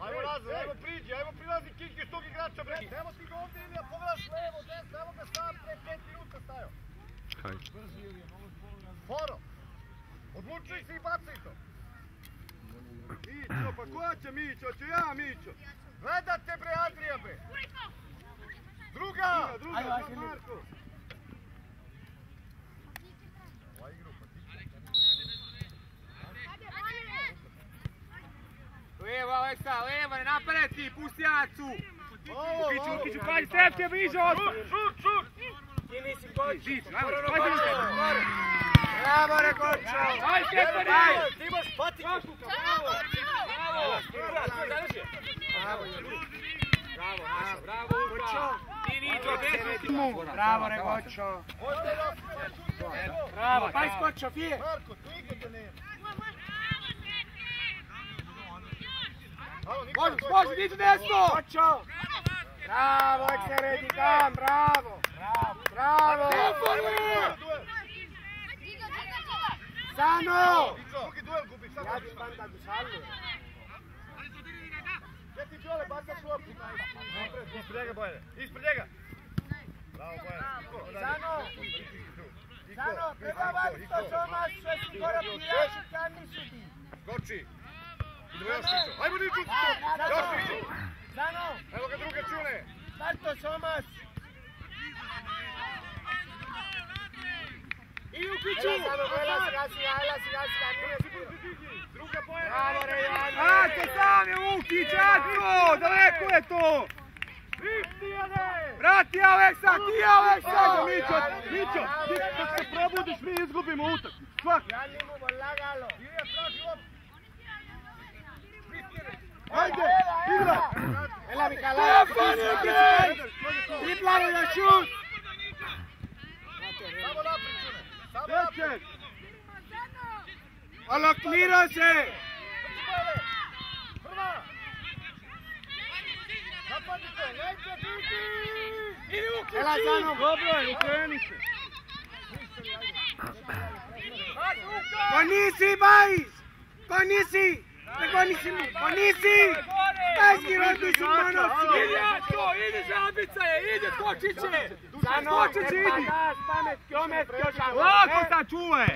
Ajmo nazad, ajmo priđi, ajmo prilazi Kiki s tog igrača, bre. Nemo ti ga ovdje ili pogledaš levo, desno, evo ga sam pre 5 minuta stajao. Sporo. Odlučuj se i bacaj to. Mićo, pa ko će Mićo? Ću ja Mićo. Gledate bre Adrija bre. Druga, Marko. Levo, Aleksa, levo, ne napreti, pusti Acu! Ukiću, pazi, Stef ti je bliže ostane! Šut! Ti nisi Koči! Bravo, Bravo, Rekočo! Aj, Stefane! ti imaš patiku! Bravo, Kočo! Ti Niđo, desno mu! Bravo, Rekočo! Bravo, pa iskočo, fije! Marko, tu igdje nema! Može, Niđo, desno! Kočo! Bravo, Ekseredi, kam, bravo! Bravo! Sano! Drugi duel gubiš, sad Ja ću spanda dušalju. Gdje ti Đole, bacaš u opću? Ispred njega, Bojane, ispred njega! Bravo, Bojane. Sano, treba vas to Tomas, što si korapijaši, kad nisu ti. Skoči! Idemo još Niđo, ajmo Niđo! Još Niđo! Sano! Evo ga druge čune! Starto, Tomas! I Ukiću! Ajla si, Druga Bojana! bravo, Rejano! Ajde sam je Ukić, Aco! Daleko je to! Vrati Aleksa, ti Aleksa! Mićo, ti kad se probudiš mi izgubimo utakmicu. Svaki. Ajde, igra! Ela Mikala! Triplano na šut! Samo naprijed, čune! Samo naprijed! Deček! Alokniro se! Prva! Napadite, lejte, Diki! Idi Ukiću! Ela Zano! Dobro je, ukreni se. Ko nisi, Bajs! Ko nisi! Ko nisi! Tajski rodu su monosu! Idi Aco, idi žabica je, idi skočiće! Zano, Skočiće, idi! Lako sad čuvaj!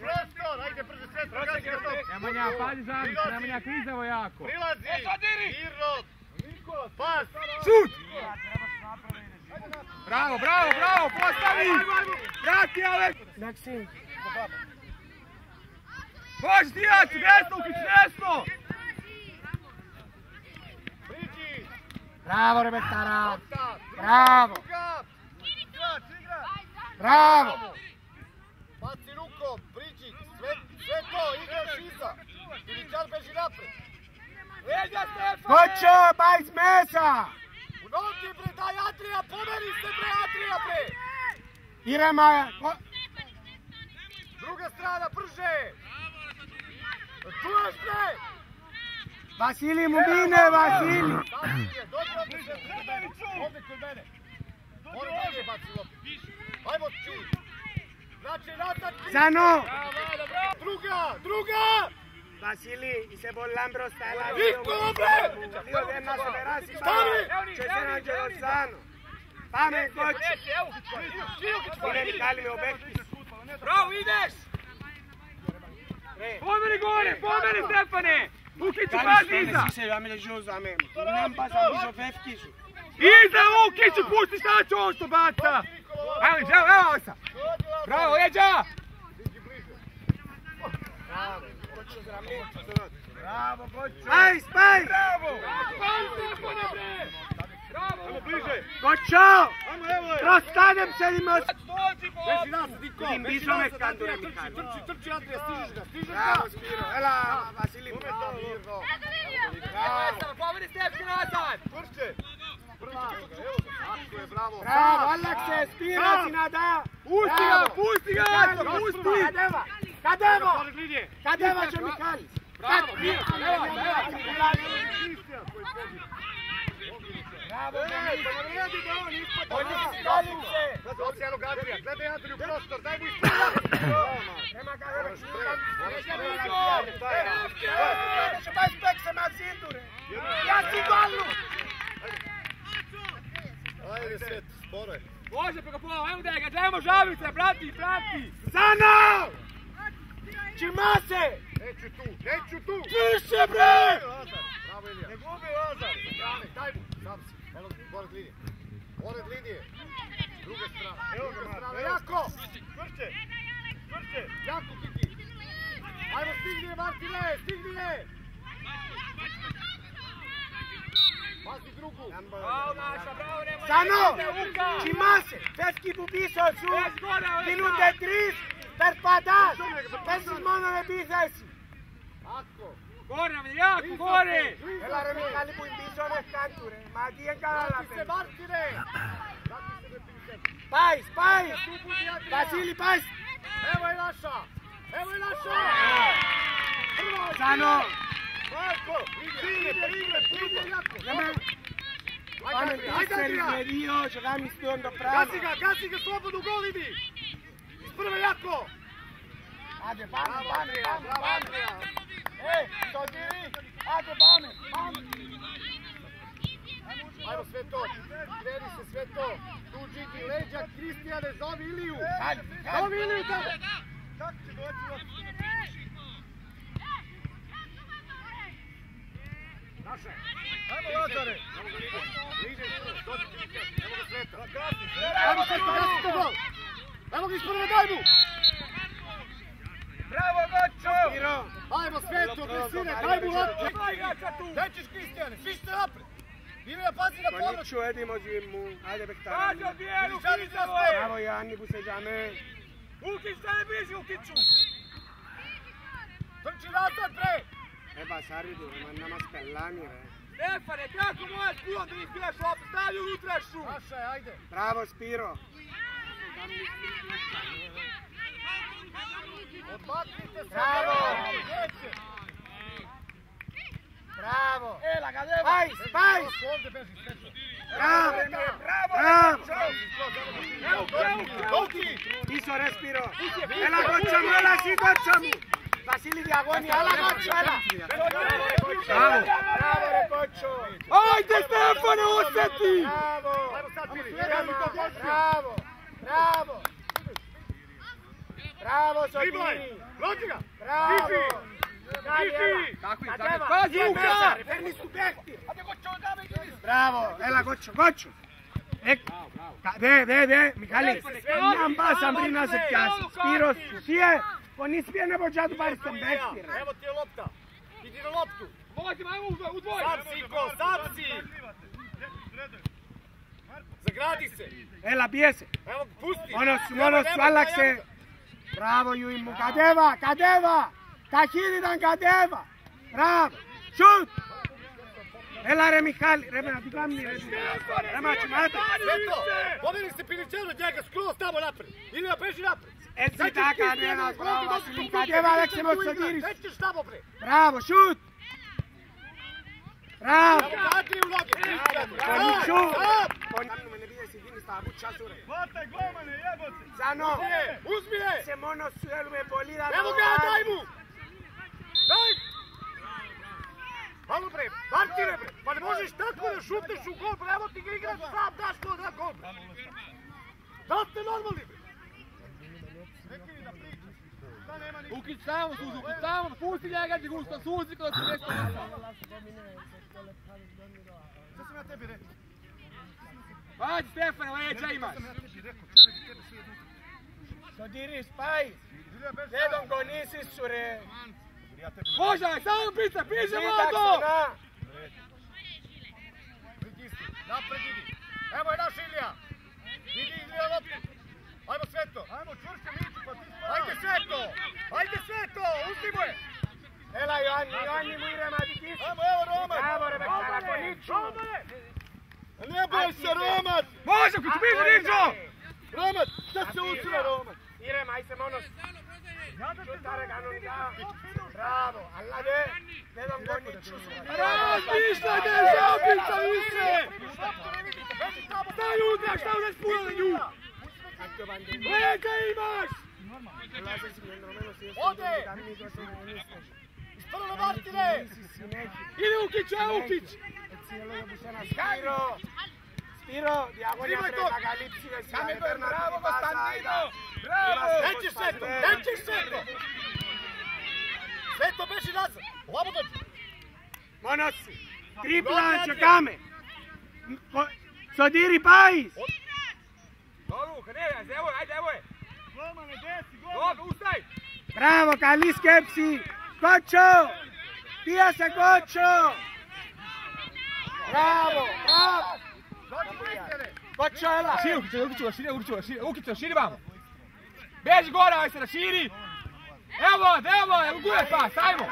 Prostor, ajde brzo sredstvo, gazi ga to! Nemanja, pazi žabica, Nemanja klizavo jako! Prilazi! Irod! Pas! Šut! Bravo, postavi! Vrati, Alek! Maksim! Bož, Dijac, desno, Ukić, desno! Priđi! Bravo, Rebetara! Bravo! Igra! Bravo! Baci rukom, priđi! Sve to, igraš iza! Ilićan beži napred! Leđa Stefane! Kočo, Bajs mesa! U nogi bre, daj Adrija, pomeri se bre, Adrija bre! Irema! Druga strana, brže! Čuješ bre! Vasili mu mine, Vasili! Dobro, bliže, ovdje kod mene! Moram ovdje baci loptu! Ajmo ti! Znači, nazad! Zano! Druga! Vasili, i se bollambro sta la Piccolo bre! Dio denna se verasi, Stavi! c'è se non c'è lo Zano! Fame, Koč! Idem, kali me obekti! Bravo, ideš! Pomeri gore, pomeri Stefane! Ukiću, pazi iza! Iza Ukiću, pusti šta će on što baca! Evo Aleksa! Bravo, leđa! Bravo, Kočo! Bajs! Bravo! Bravo, Stefane, bre! Bravo! Bliže! Kočo! Evo je! Prostanem se li moć! Beži nas, Diko! Vidim bišo me skandure mi kaže. Trči, Andrija, stižeš ga! Bravo, Spiro! Ela, Vasili! Bravo! Pomeri Stefke nazad! Čvršće! Evo ga, tako je, bravo! Bravo, Alekse, Spiro si nada! Pusti ga, Aco, pusti! Kademo! Kademo će mi kali! Bravo, Miro, evo! Bravo, Ne redi da on ispada! Kalim se! cijelog Adrija, gledaj Adriju prostor, daj mu ispred. Nema kada reći. Će baj spek se na zidu, re. Ja si golnu. Ajde Svet, sporo je. Može preko pola, ajmo da ga dajemo žavice, prati. Zano! Čimase! Neću tu! Piše, bre! Bravo Ilija. Ne gubi Lazar. Daj mu, sam si. Evo pored linije. Pored linije. Druga strana. Evo ga Marko. Jako! Čvršće! Jako Kiki! Ajmo stigni Martine, stigni! Pazi drugu! Bravo naša, bravo, nemoj! Zano! Čimase! Feschi Bubiso su! Minute 3 per padas! Pensi mono ne bizesi! Tako! Gore nam je, jako, gore! Ela re Michali bu in biso ne canture! Ma di en cara la Vrati se Martine! Vrati se Martine! Pais! Vasili, Pais! Evo je naša! Zano! Marko! Igre, jako! Pamen, Ajde, Adrija! Dio, giocami stondo pravo! Gasi ga slobodno u gol idi! Iz prve jako! Ajde, Bravo Pamen! Adrija! Ej, Sodiri! Ajde, Pamen! Ajmo sve to! Kreni se sve to! Tu Đigi leđa, Kristijane, zovi Iliju! Zovi Iliju tamo! Kako će doći? Naše! Ajmo, Lazare! Evo ga Sveta! Evo Sveta, gol! Evo ga iz prve, daj mu! Bravo, Gočo! Ajmo Sveto, presine, daj mu loptu! Gdje ćeš Kristijane, svi ste napred! Ilija, pazi na povrat! Coniću, Edimo Zimu, ajde Bektara! Pađe od dijelu, Miličani Kiću! zastaje! Bravo, Janni, Buseđame! Ukić, stane bliži u Kiću! Trči nazad, bre! Eba, Saridu, nama spellani, re! Stefane, kako moja spilom da ispiraš loptu, stavi unutrašu! Naša je, ajde! Bravo, Spiro! Odmaknite se! Bravo! Neće! Bravo! La cadeva! Pais! Ovdje beži, Sveto! Bravo! Bravo! Dolki! Iso, respiro! Ela Gočamu, ela si Gočamu! Vasili Diagoni, ala Gočo, ela! Bravo! Bravo, re Gočo! Ajde, Stefane, osjeti! Bravo! Ajmo sad, Pili! Bravo! Bravo, Driblaj! Sodiri! Lođi ga! Bravo! Tako je, Cadeva! pazi, Luka! Fermi stupetti! Bravo! Ela Gočo! Ecco! Ve, Michali! Non basam prima se chiasi! Spiro, sije! On ispije ne počatu pari sam bektir! Evo ti je lopta! Idi na loptu! Možemo, ajmo u dvoj! Sad si, Ko, sad si! Zagradi se! Ela, pijese! Evo, pusti! Monos, Alakse! Bravo, Juimu! Cadeva! Tahiridan Cadeva! Bravo! Šut! Ela, re Michali! Remena, ti kamni, Rema, čimate! Sveto! Pomeri se Pilićanu od njega, skroz tamo napred! Ilija, beži napred! Ezi taka, nema, bravo, Vasili Cadeva, Aleksemo Sodiris! Nećeš tamo, bre! Bravo, šut! Bravo! Evo, Adri u noge! Koniću! Hvataj golmane, jebote! Zano! Uzmi je! Se mono suelme bolida! Evo ga, daj mu! Daj! Malo bre, Martine bre! Pa ne možeš tako da šutneš u gol, bre! Evo ti ga igraš sam, daš gol, da gol! Da ste normalni bre! Neki da pričaš! Da nema ništa! Ukić samo, pusti njega, ti gusto, suzi kada se nešto nasa. Šta sam ja tebi rekao? Ajde, Stefane, leđa imaš. Sodiris, Pais! Dedom gonisi su, re! Može, samo pica, piše Vlado! Pritisni, napred idi! Evo je naš Ilija! Idi Ilija loptu! Ajmo Sveto! Ajmo, čvršće Miću, pa ti Ajde Sveto! Uzmimo je! Ela, Joanni, mu irema di kisu! Ajmo, evo Roman! Bravo, Rebekara, Koniću! Ne boj se Roman! Može, kuć piše, Niđo! Roman, šta se usira Roman? Irema, aj se monos! Šutare ga non da! Bravo, alla de! Dedom Koniću! Razmišljajte, zapica više! Staj utra, šta u nas puno na nju? δίκιο Παντελή. Λέκα είμαστε! Αλλά είσαι συγκεντρωμένος ή είσαι Όντε! αμήνικος ομονίστας. Σπέρω Μάρτινε! Είναι Ούκιτς, Ούκιτς! Έτσι έλεγε που σένα Σπύρο. Σπύρο, διαγώνια πρέπει να καλύψει. Κάμε το μπράβο Κωνσταντίνο! Μπράβο! Έτσι σέτο! Έτσι σέτο! Σέτο πέσει Λάζα! Λάβω τον! Μόνος σου. Τρίπλα και κάμε. Σωτήρη πάεις. Dobro, Kaneda, evo je, ajde, evo je! Dobro, ustaj! Μπράβο, καλή σκέψη. Κότσο. Πίασε κότσο. Μπράβο, μπράβο. Κότσο, έλα. Širi, Ukiću, širi vamo! Beži gore, aj se širi! Evo, gure pas, ajmo!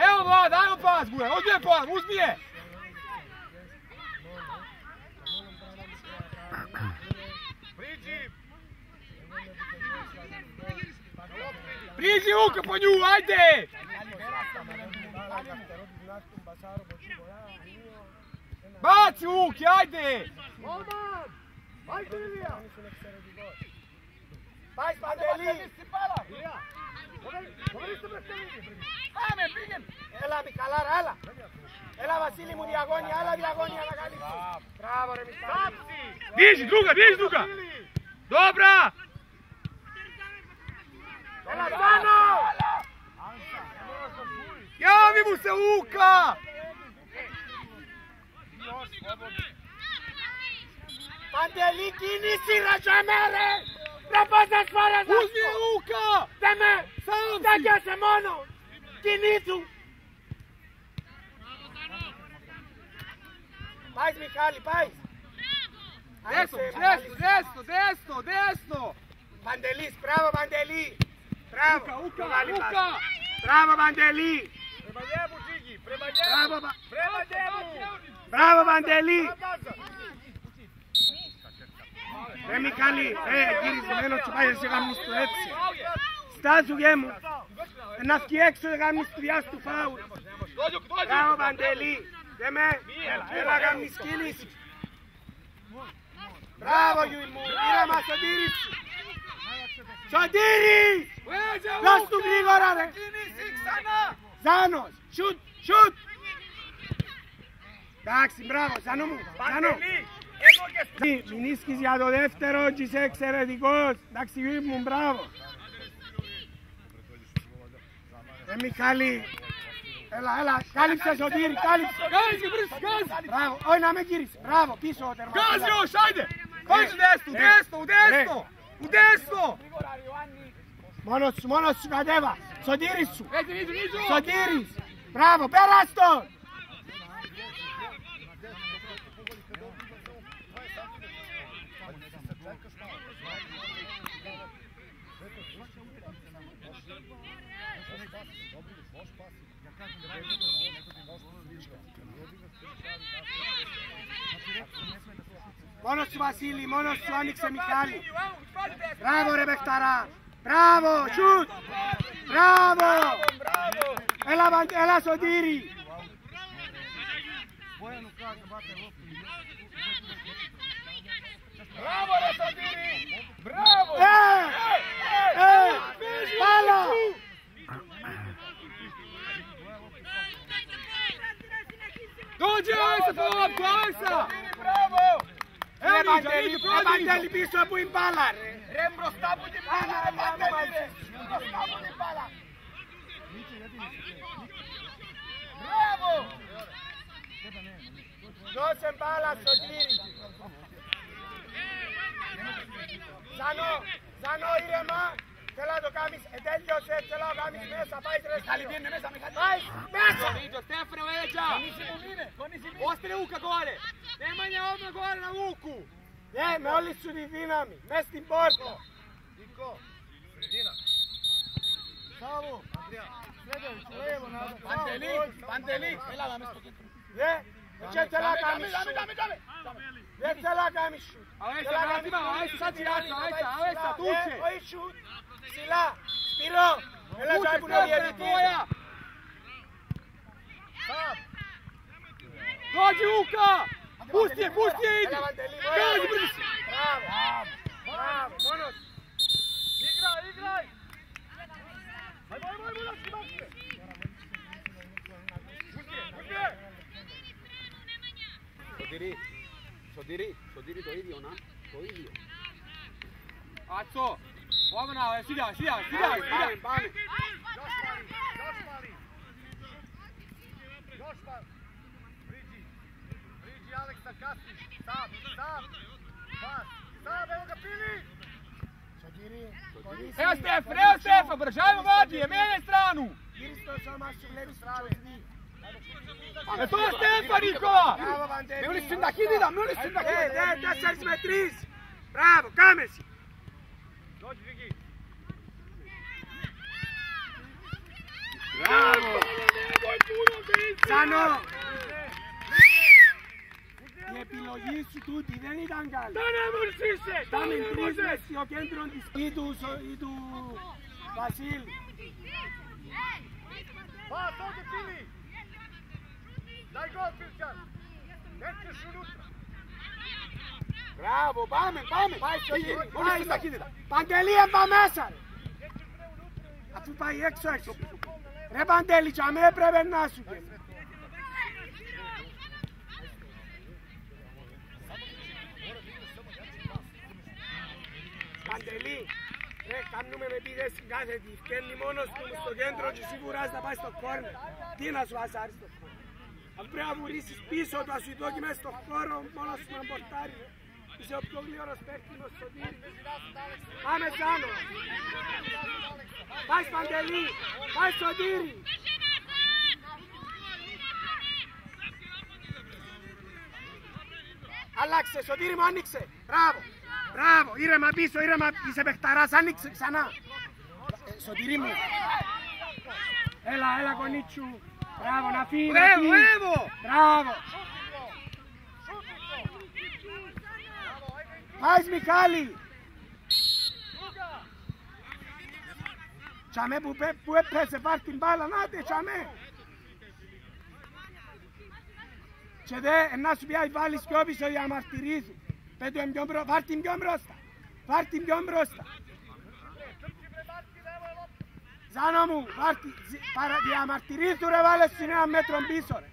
Evo Vlad, ajmo pas, gure, uzmi je! Priđi Uka po nju, ajde! Baci Uki, ajde! Molman! Ajde Ilija! Πάεις Παντελή. Πάμε, πήγαινε! Έλα Μικαλάρα, έλα. Έλα Βασίλη μου διαγώνια, άλλα διαγώνια να καλύψεις. Μπράβο ρε Μικαλάρα. Diži druga! Dobra! Έλα Ζάνο. Javi mu se Uka! Παντελή κίνηση ρε Ζαμέρε. Ρε πόσες φορές θα Uzmi je Uka! Δεν με Sam si! στέκεσαι μόνο. Κινήσου. Πάεις Μιχάλη, πάεις. Desno! Παντελής, μπράβο Παντελή. Μπράβο. Uka! Μπράβο Παντελή. Πρεμαγέ μου Τζίγι! Μπράβο, Πρεμαγέ μου! μπράβο Παντελή. Ρε Μιχάλη, γυρισμένος και πάει σε γάμνεις του έτσι. Στάζου γε μου. Να βγει έξω γάμνεις του διάς του φάουλ. Μπράβο Παντελή. Δε με, έλα γάμνεις κίνηση. Μπράβο Γιούλ μου, ήρεμα Σωτήρης. Σωτήρης! Δώσ' του γρήγορα ρε. Ζάνος, σουτ. Εντάξει, μπράβο, Ζάνο μου, Ζάνο. Μινίσκης για το δεύτερο και είσαι εξαιρετικός. Εντάξει, Γιούλ μου, μπράβο. Μιχάλη. Έλα, κάλυψε Σωτήρη, κάλυψε. Μπράβο, όχι να με γύρισε. Μπράβο, πίσω ο τερματικός. Gazi još, ajde! Hođi u desno! Μόνος σου κατέβα. Σωτήρης σου. Niđu! Σωτήρης. Μπράβο, πέρας τον. Μόνος σου Βασίλη, μόνος σου άνοιξε Μιχάλη. Μπράβο ρε παιχταρά. Μπράβο, σουτ. Μπράβο. Έλα Σωτήρη. Μπράβο ρε Σωτήρη! Μπράβο! Πάλα. Dođi, ajsa po lopku, ajsa! Μπράβο! Παντέλη πίσω που είναι μπάλα ρε. Ρε μπροστά από την μπάλα ρε Παντέλη ρε! Μπροστά από την μπάλα! Μπράβο! Δώσε μπάλα Σωτήρη. Ζανό ήρεμα. Θέλω να το κάνεις, τέλειωσε, θέλω να το κάνεις μέσα, πάεις ρε Μιχάλη βγαίνει μέσα, Μιχάλη! Πάεις μέσα! Niđo, Stefano veđa! Ostane Uka gore! Nemanja odmah gore na Uku! Με όλη σου τη δύναμη, μες στην πόρτα. Νικό! Σредина! Σάβο! Παντελή! Έλα να μες στο κέντρο! Δεν θέλω να κάνεις σου. Δεν θέλω να κάνεις σου. Ajsa, sad ti jača, ajsa, tuče! Όχι σου. Ψηλά. Σπύρο. Έλα τώρα που είναι ο διαιτητής. Dođi Uka! Πούστη, ήδη! Κάνε πρίση! Μπράβο, μόνος! Igraj! Ajmo, naši bakre! Σωτήρη το ίδιο, να, το ίδιο. Άτσο, πάμε να, σιγά. Πάμε. Još par! Priđi Aleksa, kasniš! Sam! Sam, evo ga Pili! Evo Stefan, bršajmo vađi, mijenjaj stranu! Isto soma su levi strane. To je Stefan, Nikola! Bravo, Vandeli! Ne ulisim da hididam, ne ulisim da hididam! 4 metris! Bravo, kame si! Dođi, Vigi! Bravo! Σάνο! Η επιλογή σου τούτη δεν ήταν καλή. Ήταν τρεις μες στο κέντρο της ή του Βασίλη. Pas, ovdje Pili! Daj gol, Pilčan! Nećeš unutra! Μπράβο, πάμε! Πάει στο γύρι, πάει στα κίνητα. Παντελή, έμπα μέσα ρε! Αφού πάει έξω. Ρε Παντελή, τσάμε έπρεπε να σου πει. Παντελή, ρε, κάνουμε με επίδεση κάθετη. Φκένει μόνος του στο κέντρο και σίγουρα θα πάει στο κόρνερ. Τι να σου ασάρει στο χώρο. Αν πρέπει να βουρίσεις πίσω του, ας σου δώσει μέσα στο χώρο, μόνος σου να μπορτάρει. Είσαι ο πιο γλυόρος παίκτηνος στο τύρι. Πάμε Σάνο. Πάει Παντελή, πάει στο τύρι. Άλλαξε, Σωτήρη μου άνοιξε. Μπράβο, ήρεμα πίσω, είσαι παιχταράς, άνοιξε ξανά. Σωτήρη μου. Έλα, κονίτσου. Μπράβο, να φύγει. Μπράβο. Πάεις Μιχάλη. Τσάμε που έπαιζε, πάρ' την μπάλα, νάτε, τσάμε. Και δε, να σου πει, βάλεις πιο πίσω για να μαρτυρίζει. Πάρ' την πιο μπροστά. Ζάνο μου, διαμαρτυρίζου ρε, βάλες στην ένα μέτρο πίσω ρε.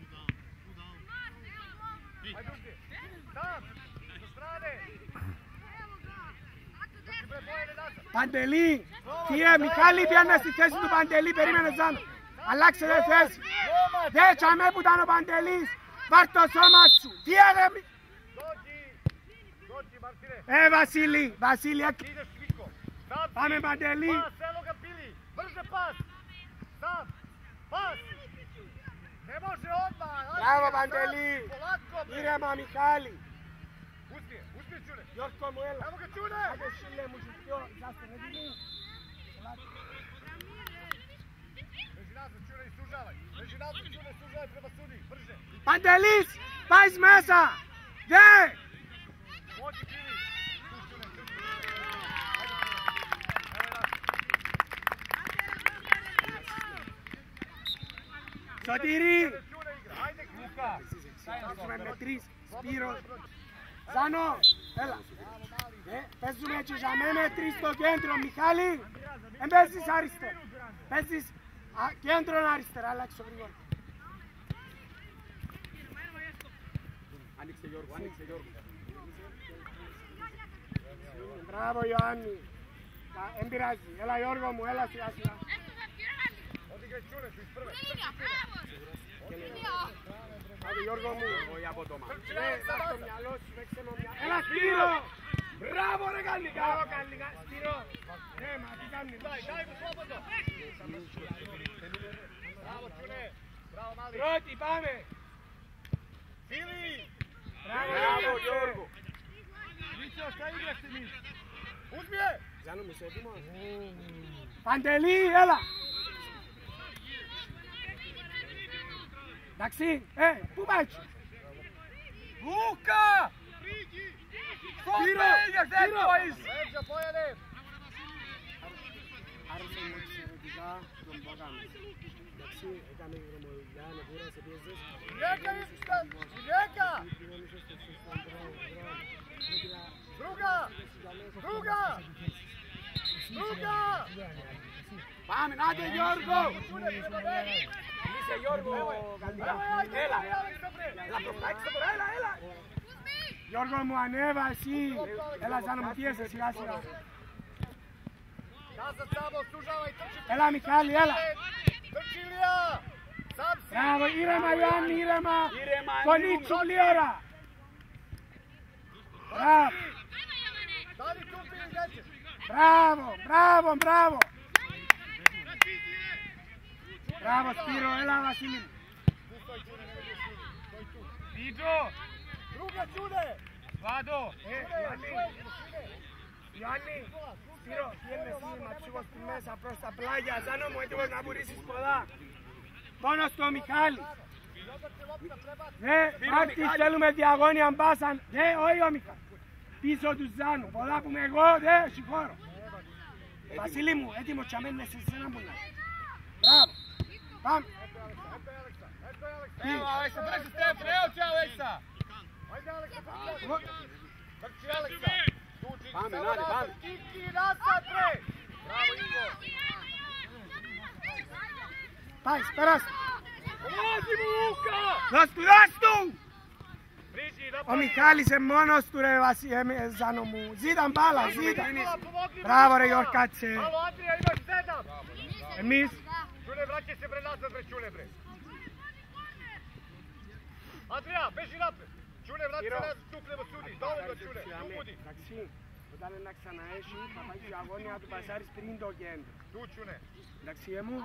Παντελή, φύγε, Μιχάλη πιάνε στη θέση του Παντελή, περίμενε Ζάνο. Αλλάξε δε θέση. Δε τσάμε που ήταν ο Παντελής, πάρ' το σώμα σου. Φύγε ρε. Βασίλη, πάμε Παντελή. Μπράβο Παντελή. Ήρεμα Μιχάλη. Γιώργο μου έλα. Άντε σύλλε μου ζητιώ. Είσαστε έτοιμοι. Παντελής, πάεις μέσα. Δε. Σωτήρη. Παίζουμε με τρεις. Σπύρος. Ζάνο, έλα. Παίζουμε και με τρεις στο κέντρο. Μιχάλη, εν παίζεις αριστερά. Παίζεις κέντρο αριστερά. Αλλάξω γρήγορα. Άνοιξε Γιώργο. Μπράβο Ιωάννη. Εν πειράζει. Έλα Γιώργο μου, έλα σιγά σιγά. Άντε Γιώργο μου. Δάχ' το μυαλό σου, παίξε με μυαλό. Έλα Σπύρο. Μπράβο ρε Καλλικά. Σπύρο. Ναι, μα τι κάνει. Πρώτη, πάμε. Φίλοι. Μπράβο Γιώργο. Uzmije! Ζάνο μου είσαι έτοιμος. Παντελή, έλα. Εντάξει, πού πάει. Λούκα! Σπύρο! Leđa, pojeli! Άρεσε μου εξαιρετικά. τον πόκαμε. Εντάξει, έκαμε δρομολιά, να κούρασε, πιέζες. Γυναίκα ήσασταν! Γυναίκα! Δρούγα! Δρούγα! Δρούγα! Πάμε, άντε Γιώργο! Είσαι Γιώργο, Έλα, έλα προσπάξτε τώρα, έλα. Γιώργο μου ανέβα εσύ. Έλα Ζάνο μου πιέζε σιγά σιγά. Nazad samo, sužavaj, trči! Έλα Μιχάλη, έλα. Trči Ilija! Sam si! Μπράβο, ήρεμα Ιωάννη, ήρεμα. Κονίτσου πλήρα. Μπράβο, Dali tu bili neće! μπράβο, μπράβο, μπράβο. Μπράβο Σπύρο, έλα Βασίλη. Iđo! Druga čude! Vlado! Ιωάννη, Σπύρο, πιένε εσύ ματσίγος του μέσα προς τα πλάγια. Ζάνο μου έτοιμος να βουρίσεις ποδά. Πόνο στο Μιχάλη. Μάρτης θέλουμε διαγώνια μπάσαν. Όχι ο Μιχάλη. Πίσω του Ζάνου. Ποδά που είμαι εγώ, συγχώρω. Βασίλη μου, έτοιμος και αμένες σε σένα που να. Μπράβο. Πάμε. Evo Aleksa, brži Stefan, evo ti Aleksa! Ajde Aleksa, trči Aleksa! Πάμε, Νάδη, πάμε. Kiki, nazad bre! Bravo Ingo! Πάει, περάστε. Ulazi mu Luka! Δώσ' του, δώσ' του. Priđi, Ο napravi! Μιχάλης είναι μόνος του ρε Ζάνο μου. Ζήταν μπάλα, ζήταν. Μπράβο ρε Γιορκάτσε. Alo Andrija, imaš 7! Εμείς. Čule, vraćaj se bre nazad bre, Čule bre! Andrija, beži napred! Čule, vrati se nazad, tuknemo sudi, dovoljno Čule, tu budi! Εντάξει, όταν να ξαναέχει θα πάει και αγώνια να του πασάρεις πριν το κέντρο. Tu Čule! Εντάξει μου.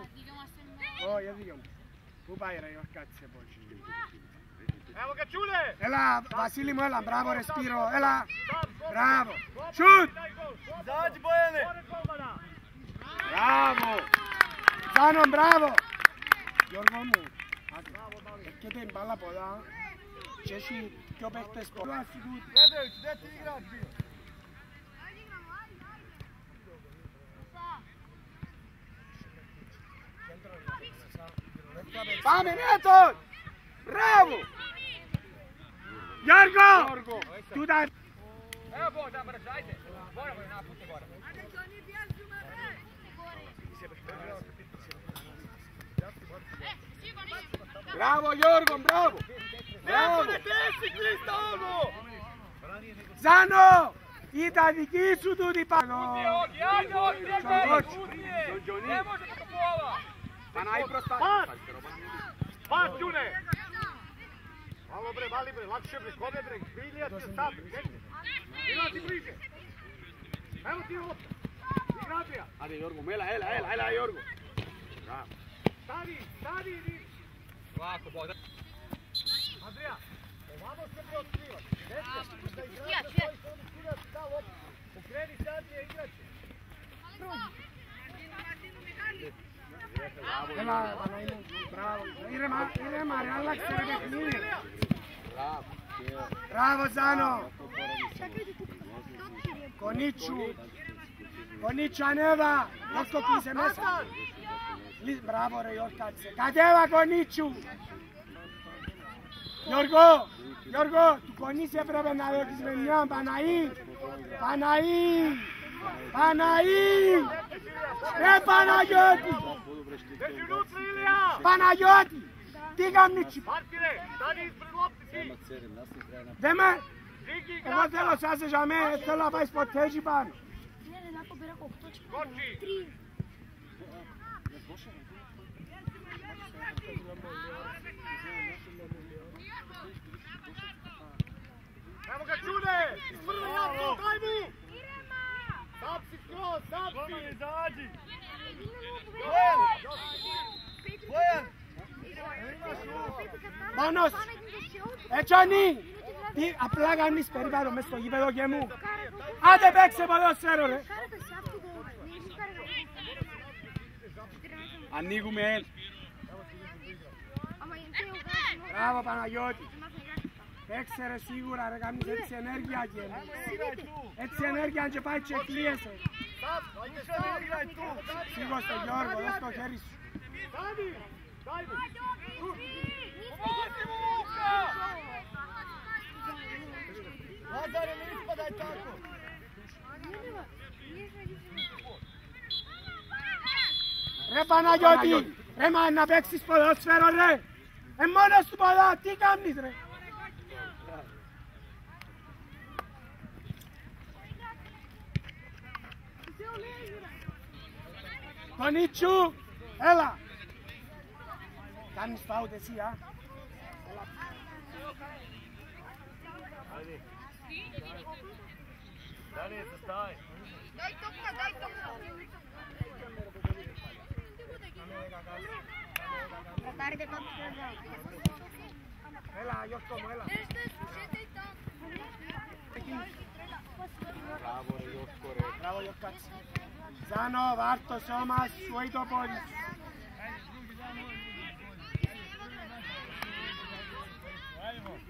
Όχι, έδειγε μου. Πού πάει ρε Γιορκάτσε πώς. Evo ga Čule! Έλα Βασίλη μου, έλα, μπράβο ρε Σπύρο, έλα. Μπράβο. Σουτ. Zađi Bojane! Pored golmana! Μπράβο. Ζάνο, μπράβο. Γιώργο μου. Έρχεται η μπάλα πολλά. Και έχει πιο παίχτες πολλά. Nedević, gdje ti igrač bio? Πάμε, Νέτον! Μπράβο! Γιώργο. Τούτα. Evo Bog, da brže, ajde! Moramo je naputi gore. Μπράβο Γιώργο, μπράβο! Μπράβο! Ζάνο. Ήταν δική σου τούτη πάνω. Ogi, ajde ogi, ne može preko pola! Πανάει μπροστά! Pas Čule! Malo bre, mali bre, lakše bre, kome bre, biljat je sad, igrači bliže! Evo ti lopta! Igračija! Άντε Γιώργο, έλα Γιώργο! Μπράβο! Stani, ni! Lako, Bog, da... Andrija, ovamo se bre otkrivaš. Neće, da igrača koji se oni skidati ta lopta. Pokreni se Andrija igrače. Έλα Παναγί μου, μπράβο. Ήρεμα ρε, άλλαξε ρε παιχνίδι. Μπράβο Ζάνο. Κονίτσου ανέβα. Δώσ' το κλείσε μέσα. Μπράβο ρε Γιώργατσε. Κατέβα Κονίτσου. Γιώργο, του Κονίτσι έπρεπε να δώσεις με μια Παναή. Ρε Παναγιώτη. Παναγιώτη. Τι κάνεις. Martine, stani ispred lopte ti! Δεν με. Digi Εγώ igrača! θέλω σάσε για μένα, θέλω να πάει ποτέ εκεί πάνω. Koči! Evo ga Čule! Isprvi jako, daj mu! Sam si skroz, sam si! Izađi! Bojan! Μόνος. Έτσι τι απλά κάνεις περίπατο μες στο γήπεδο και μου. Άντε παίξε ποδόσφαιρο ρε. Ανοίγουμε! Μπράβο Παναγιώτη. Παίξε ρε σίγουρα ρε, κάνεις έτσι ενέργεια και έτσι ενέργεια και πάει και κλείεσαι. Sad, ajde sad, igraj tu. Sigo se Jorgo, da to heri su. Stani, daj mu. Pomozi mu Luka! Lazare, ne ispadaj tako. Ρε Παναγιώτη, ρε μα να παίξεις ποδόσφαιρο ρε. Μόνος του ποδά, τι κάνεις ρε. Τονίτσου, έλα. Κάνεις φάουτ εσύ, α. Dalje se staj. Daj toka, daj toka. Guarda quanto Έλα, Γιώργο μου, έλα. Μπράβο, Γιώργο. Ζάνο, βάρ' το σώμα σου ή το πόδι σου.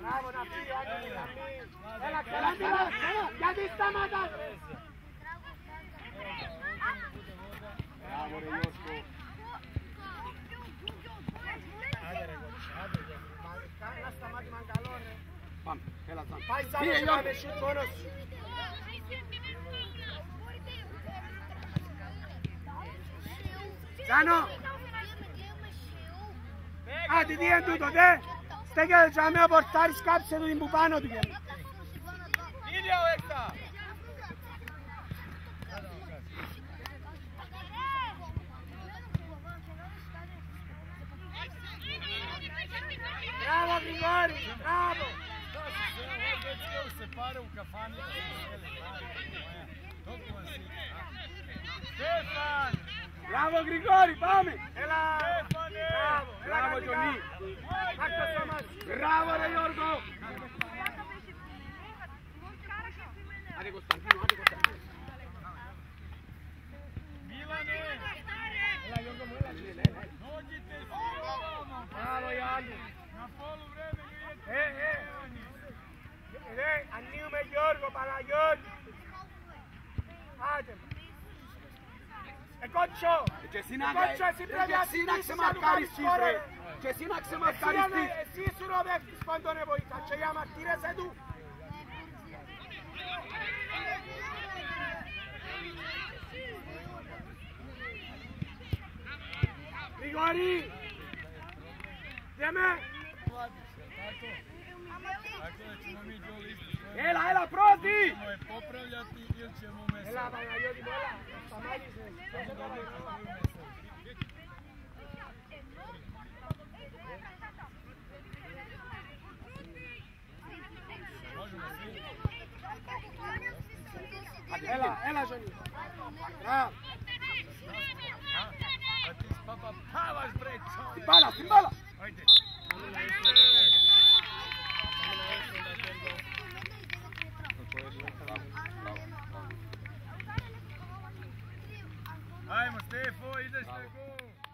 Μπράβο, να φύγει ο Άγγελος να φύγει. Έλα, έλα, γιατί σταματάς. Bravo re Josko. Να σταμάτη μαγκαλό ρε. Πάμε, έλα Ζάνο. Πάει Ζάνο Πήγε και Γιώργο. κάνε σιούτ μόνος σου. Ζάνο. Άντε τι είναι τούτο, δε. Στέκεται και αμέ ο πορτάρις κάψε του την που πάνω του γέννη. Ίδια ο έξα! Μπράβο Γρηγόρη, μπράβο. Στέφαν! Μπράβο Γρηγόρη, πάμε. Έλα. Μπράβο, Μπράβο Τζονί. Μάρ' το σώμα σου. Μπράβο ρε Γιώργο. Άντε Κωνσταντίνο, άντε Κωνσταντίνο. Μίλανε! Έλα Γιώργο μου, έλα. Νόγιτε σου! Μπράβο Ιωάννη. Να φόλου βρέμε Ρε, ανοίγουμε Γιώργο, Παναγιώτη. Άντε. Κότσο. Και εσύ Κότσο, εσύ πρέπει να να στήσεις ξεμαρκαριστείς αν ρε. ρε. Και εσύ να ξεμαρκαριστείς. Εσύ σου ο παίκτης πόντον βοήθα και για μαρτύρεσαι του. Γρηγόρη. Δέμε. Έλα, έλα πρώτη. Έλα Παναγιώτη μου, έλα. Σταμάτησες. Έλα, έλα Ζωνή. Μπράβο. Στην μπάλα, στην μπάλα. Ajmo Stefo, ideš na gol!